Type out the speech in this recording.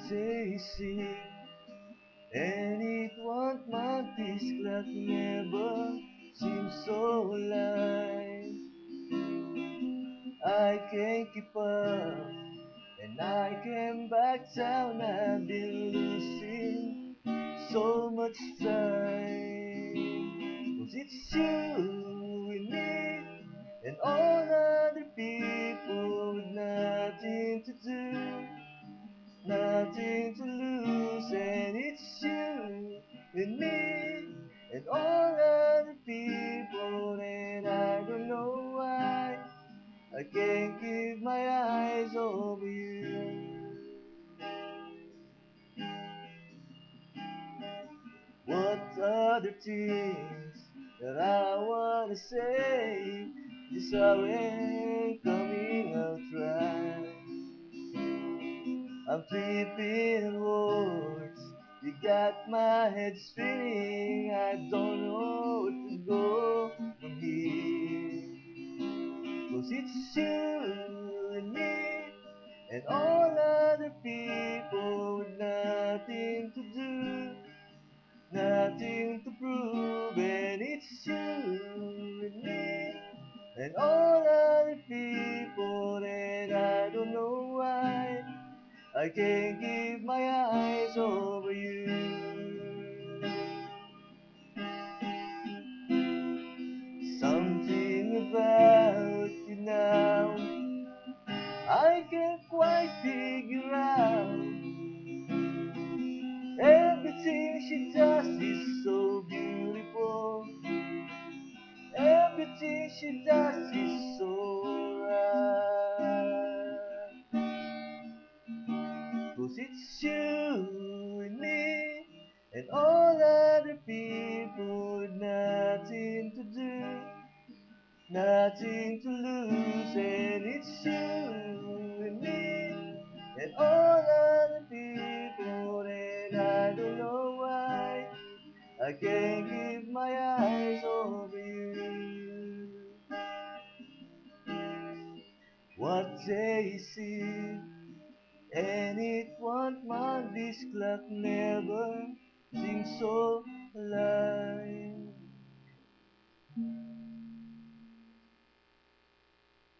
chasing, and it won't mind. This clock never seems so alive. I can't keep up, and I came back down. I've been losing so much time. 'Cause it's you and me and all other people with nothing to do, nothing to lose. And it's you and me and all other people, and I don't know why I can't keep my eyes over you. What other things that I wanna say just aren't coming out right. I'm flipping words, you got my head spinning. I don't know where to go from here. 'Cause it's you and me and all other people with nothing to do, nothing to prove. And it's you and me and all other people, and I don't know why I can't keep my eyes over you. Something about you now I can't quite figure out. Everything she does is so beautiful. Everything she does is so right. 'Cause it's you and me and all other people with nothing to do, nothing to lose. And it's you and me and all other people, and I don't know why I can't keep my eyes over you. What day is it? And it won't mind. This clock never seems so alive.